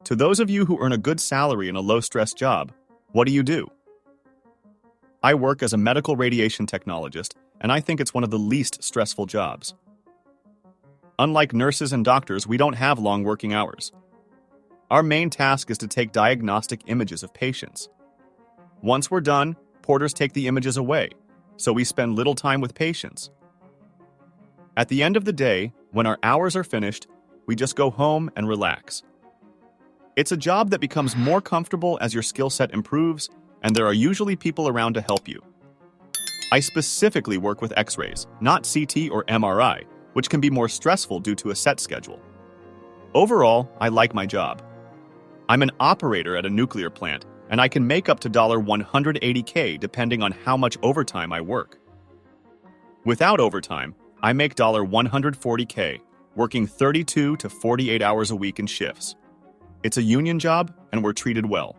To those of you who earn a good salary in a low-stress job, what do you do? I work as a medical radiation technologist, and I think it's one of the least stressful jobs. Unlike nurses and doctors, we don't have long working hours. Our main task is to take diagnostic images of patients. Once we're done, porters take the images away, so we spend little time with patients. At the end of the day, when our hours are finished, we just go home and relax. It's a job that becomes more comfortable as your skill set improves, and there are usually people around to help you. I specifically work with X-rays, not CT or MRI, which can be more stressful due to a set schedule. Overall, I like my job. I'm an operator at a nuclear plant, and I can make up to $180K depending on how much overtime I work. Without overtime, I make $140K, working 32 to 48 hours a week in shifts. It's a union job, and we're treated well.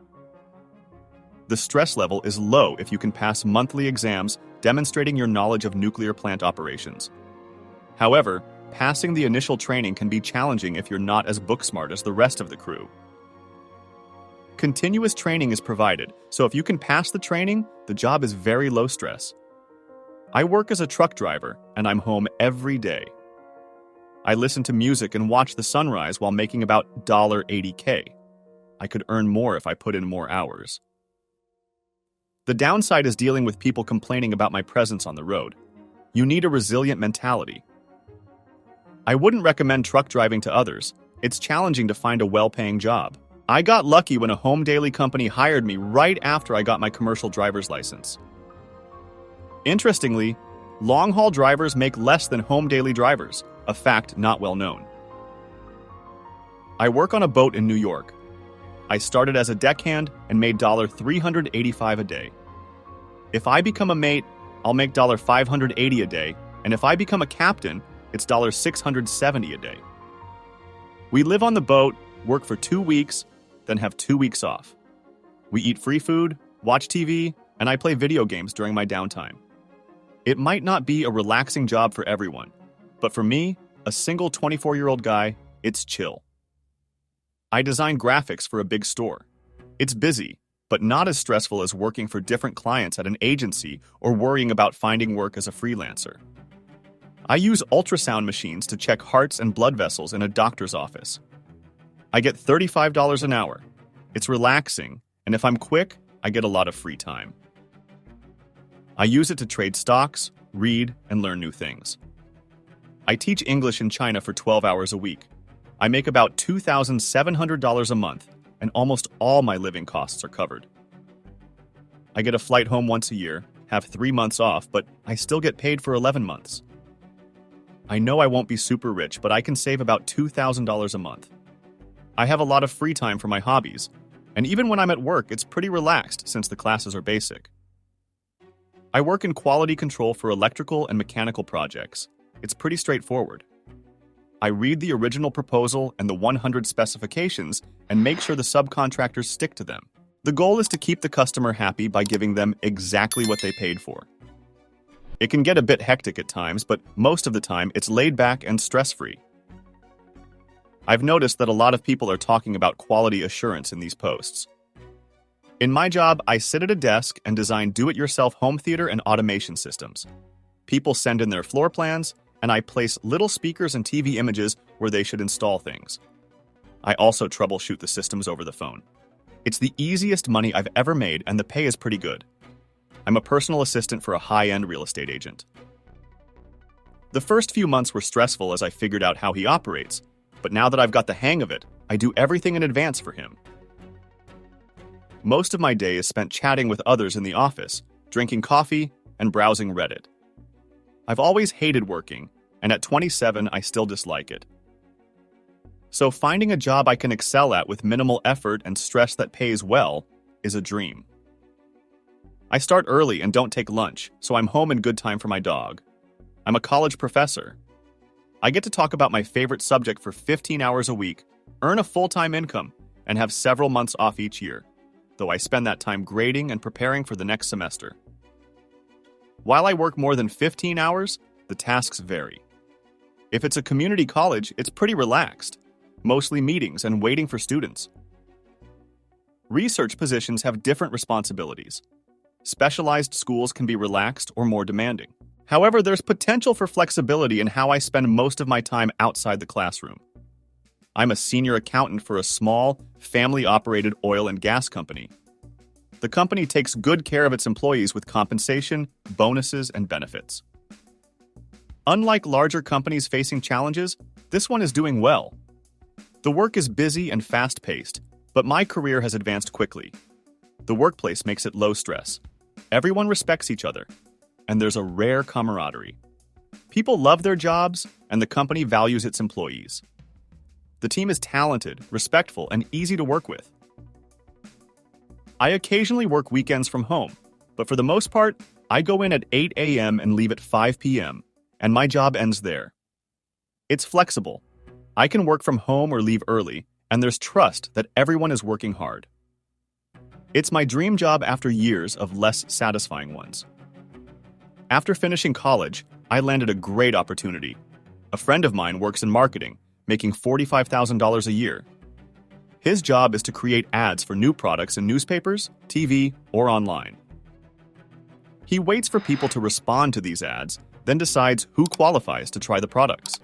The stress level is low if you can pass monthly exams demonstrating your knowledge of nuclear plant operations. However, passing the initial training can be challenging if you're not as book smart as the rest of the crew. Continuous training is provided, so if you can pass the training, the job is very low stress. I work as a truck driver, and I'm home every day. I listen to music and watch the sunrise while making about $80K. I could earn more if I put in more hours. The downside is dealing with people complaining about my presence on the road. You need a resilient mentality. I wouldn't recommend truck driving to others. It's challenging to find a well-paying job. I got lucky when a home daily company hired me right after I got my commercial driver's license. Interestingly, long-haul drivers make less than home daily drivers, a fact not well known. I work on a boat in New York. I started as a deckhand and made $385 a day. If I become a mate, I'll make $580 a day, and if I become a captain, it's $670 a day. We live on the boat, work for 2 weeks, then have 2 weeks off. We eat free food, watch TV, and I play video games during my downtime. It might not be a relaxing job for everyone, but for me, a single 24-year-old guy, it's chill. I design graphics for a big store. It's busy, but not as stressful as working for different clients at an agency or worrying about finding work as a freelancer. I use ultrasound machines to check hearts and blood vessels in a doctor's office. I get $35 an hour. It's relaxing, and if I'm quick, I get a lot of free time. I use it to trade stocks, read, and learn new things. I teach English in China for 12 hours a week. I make about $2,700 a month, and almost all my living costs are covered. I get a flight home once a year, have 3 months off, but I still get paid for 11 months. I know I won't be super rich, but I can save about $2,000 a month. I have a lot of free time for my hobbies, and even when I'm at work, it's pretty relaxed since the classes are basic. I work in quality control for electrical and mechanical projects. It's pretty straightforward. I read the original proposal and the 100 specifications and make sure the subcontractors stick to them. The goal is to keep the customer happy by giving them exactly what they paid for. It can get a bit hectic at times, but most of the time it's laid back and stress-free. I've noticed that a lot of people are talking about quality assurance in these posts. In my job, I sit at a desk and design do-it-yourself home theater and automation systems. People send in their floor plans, and I place little speakers and TV images where they should install things. I also troubleshoot the systems over the phone. It's the easiest money I've ever made, and the pay is pretty good. I'm a personal assistant for a high-end real estate agent. The first few months were stressful as I figured out how he operates, but now that I've got the hang of it, I do everything in advance for him. Most of my day is spent chatting with others in the office, drinking coffee, and browsing Reddit. I've always hated working, and at 27, I still dislike it. So finding a job I can excel at with minimal effort and stress that pays well is a dream. I start early and don't take lunch, so I'm home in good time for my dog. I'm a college professor. I get to talk about my favorite subject for 15 hours a week, earn a full-time income, and have several months off each year, though I spend that time grading and preparing for the next semester. While I work more than 15 hours, the tasks vary. If it's a community college, it's pretty relaxed, mostly meetings and waiting for students. Research positions have different responsibilities. Specialized schools can be relaxed or more demanding. However, there's potential for flexibility in how I spend most of my time outside the classroom. I'm a senior accountant for a small, family-operated oil and gas company. The company takes good care of its employees with compensation, bonuses, and benefits. Unlike larger companies facing challenges, this one is doing well. The work is busy and fast-paced, but my career has advanced quickly. The workplace makes it low stress. Everyone respects each other, and there's a rare camaraderie. People love their jobs, and the company values its employees. The team is talented, respectful, and easy to work with. I occasionally work weekends from home, but for the most part, I go in at 8 a.m. and leave at 5 p.m., and my job ends there. It's flexible. I can work from home or leave early, and there's trust that everyone is working hard. It's my dream job after years of less satisfying ones. After finishing college, I landed a great opportunity. A friend of mine works in marketing, making $45,000 a year. His job is to create ads for new products in newspapers, TV, or online. He waits for people to respond to these ads, then decides who qualifies to try the products.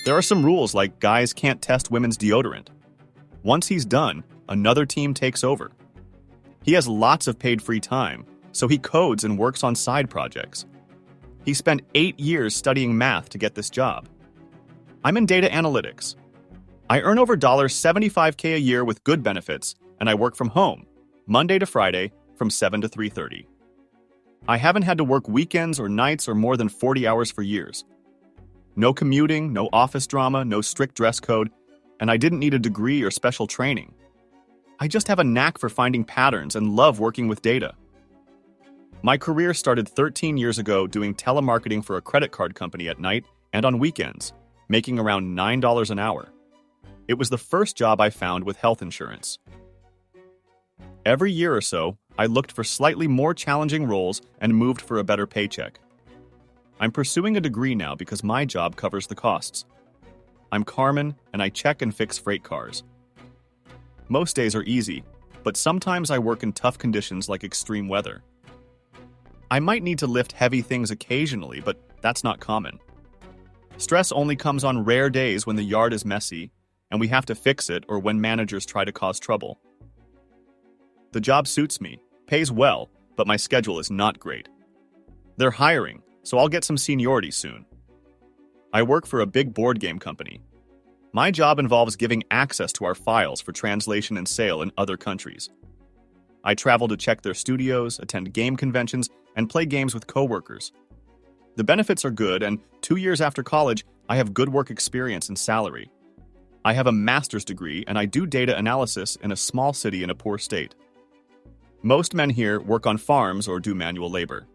There are some rules like guys can't test women's deodorant. Once he's done, another team takes over. He has lots of paid free time, so he codes and works on side projects. He spent 8 years studying math to get this job. I'm in data analytics. I earn over $75K a year with good benefits, and I work from home, Monday to Friday, from 7 to 3:30. I haven't had to work weekends or nights or more than 40 hours for years. No commuting, no office drama, no strict dress code, and I didn't need a degree or special training. I just have a knack for finding patterns and love working with data. My career started 13 years ago doing telemarketing for a credit card company at night and on weekends, making around $9 an hour. It was the first job I found with health insurance. Every year or so, I looked for slightly more challenging roles and moved for a better paycheck. I'm pursuing a degree now because my job covers the costs. I'm Carmen, and I check and fix freight cars. Most days are easy, but sometimes I work in tough conditions like extreme weather. I might need to lift heavy things occasionally, but that's not common. Stress only comes on rare days when the yard is messy, and we have to fix it, or when managers try to cause trouble. The job suits me, pays well, but my schedule is not great. They're hiring, so I'll get some seniority soon. I work for a big board game company. My job involves giving access to our files for translation and sale in other countries. I travel to check their studios, attend game conventions, and play games with coworkers. The benefits are good, and 2 years after college, I have good work experience and salary. I have a master's degree, and I do data analysis in a small city in a poor state. Most men here work on farms or do manual labor.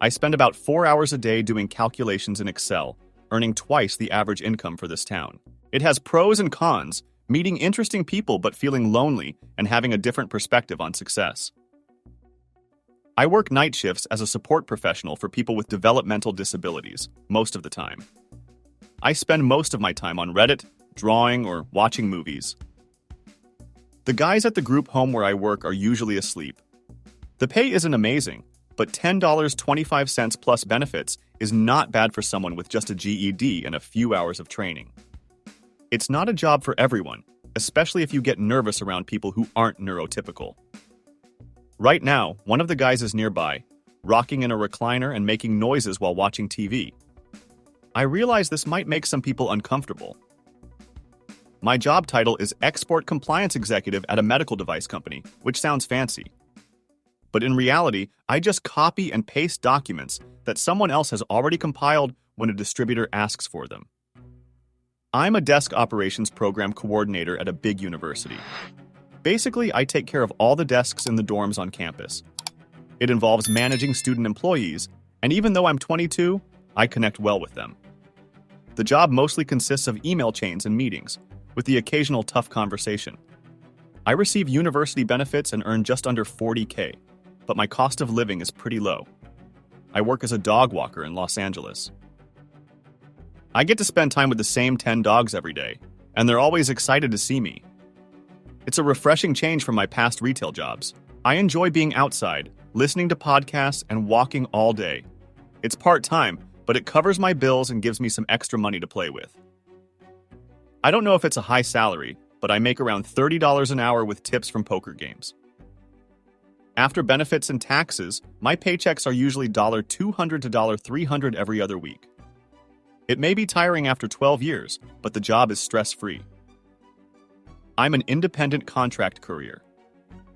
I spend about 4 hours a day doing calculations in Excel, earning twice the average income for this town. It has pros and cons, meeting interesting people but feeling lonely and having a different perspective on success. I work night shifts as a support professional for people with developmental disabilities, most of the time. I spend most of my time on Reddit, drawing, or watching movies. The guys at the group home where I work are usually asleep. The pay isn't amazing, but $10.25 plus benefits is not bad for someone with just a GED and a few hours of training. It's not a job for everyone, especially if you get nervous around people who aren't neurotypical. Right now, one of the guys is nearby, rocking in a recliner and making noises while watching TV. I realize this might make some people uncomfortable. My job title is Export Compliance Executive at a medical device company, which sounds fancy. But in reality, I just copy and paste documents that someone else has already compiled when a distributor asks for them. I'm a desk operations program coordinator at a big university. Basically, I take care of all the desks in the dorms on campus. It involves managing student employees, and even though I'm 22, I connect well with them. The job mostly consists of email chains and meetings, with the occasional tough conversation. I receive university benefits and earn just under $40K, but my cost of living is pretty low. I work as a dog walker in Los Angeles. I get to spend time with the same 10 dogs every day, and they're always excited to see me. It's a refreshing change from my past retail jobs. I enjoy being outside, listening to podcasts, and walking all day. It's part-time, but it covers my bills and gives me some extra money to play with. I don't know if it's a high salary, but I make around $30 an hour with tips from poker games. After benefits and taxes, my paychecks are usually $200 to $300 every other week. It may be tiring after 12 years, but the job is stress-free. I'm an independent contract courier.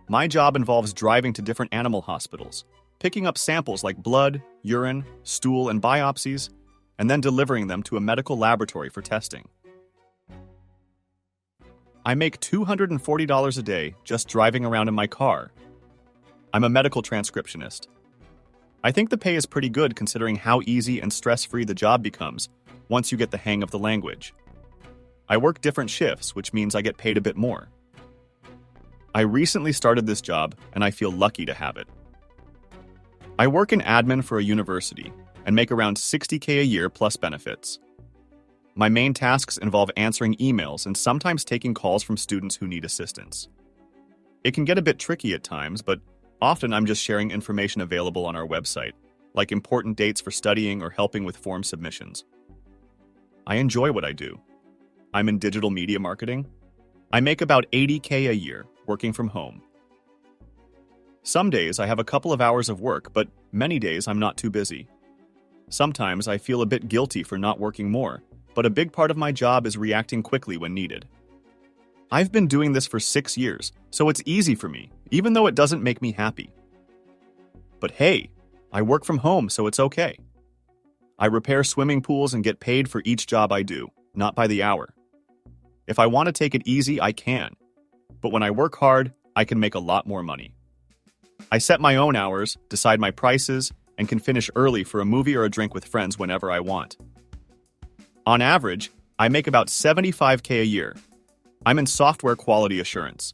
My job involves driving to different animal hospitals, picking up samples like blood, urine, stool, and biopsies, and then delivering them to a medical laboratory for testing. I make $240 a day just driving around in my car. I'm a medical transcriptionist. I think the pay is pretty good considering how easy and stress-free the job becomes once you get the hang of the language. I work different shifts, which means I get paid a bit more. I recently started this job, and I feel lucky to have it. I work in admin for a university and make around $60K a year plus benefits. My main tasks involve answering emails and sometimes taking calls from students who need assistance. It can get a bit tricky at times, but often I'm just sharing information available on our website, like important dates for studying or helping with form submissions. I enjoy what I do. I'm in digital media marketing. I make about $80K a year, working from home. Some days I have a couple of hours of work, but many days I'm not too busy. Sometimes I feel a bit guilty for not working more, but a big part of my job is reacting quickly when needed. I've been doing this for 6 years, so it's easy for me, even though it doesn't make me happy. But hey, I work from home, so it's okay. I repair swimming pools and get paid for each job I do, not by the hour. If I want to take it easy, I can. But when I work hard, I can make a lot more money. I set my own hours, decide my prices, and can finish early for a movie or a drink with friends whenever I want. On average, I make about $75K a year. I'm in software quality assurance.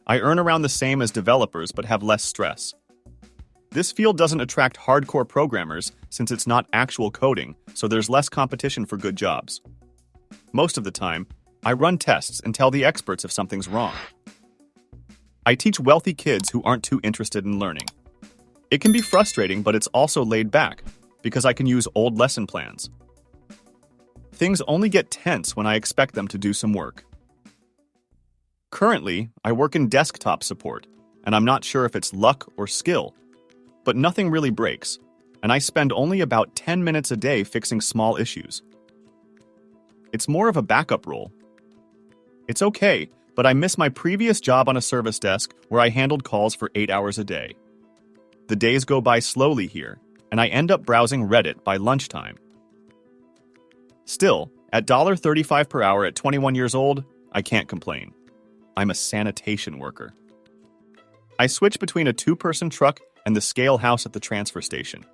I earn around the same as developers but have less stress. This field doesn't attract hardcore programmers since it's not actual coding, so there's less competition for good jobs. Most of the time, I run tests and tell the experts if something's wrong. I teach wealthy kids who aren't too interested in learning. It can be frustrating, but it's also laid back, because I can use old lesson plans. Things only get tense when I expect them to do some work. Currently, I work in desktop support, and I'm not sure if it's luck or skill, but nothing really breaks, and I spend only about 10 minutes a day fixing small issues. It's more of a backup role. It's okay, but I miss my previous job on a service desk where I handled calls for 8 hours a day. The days go by slowly here, and I end up browsing Reddit by lunchtime. Still, at $35 per hour at 21 years old, I can't complain. I'm a sanitation worker. I switch between a 2-person truck and the scale house at the transfer station.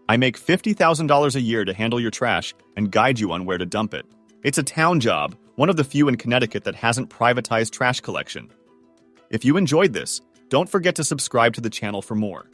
I make $50,000 a year to handle your trash and guide you on where to dump it. It's a town job, one of the few in Connecticut that hasn't privatized trash collection. If you enjoyed this, don't forget to subscribe to the channel for more.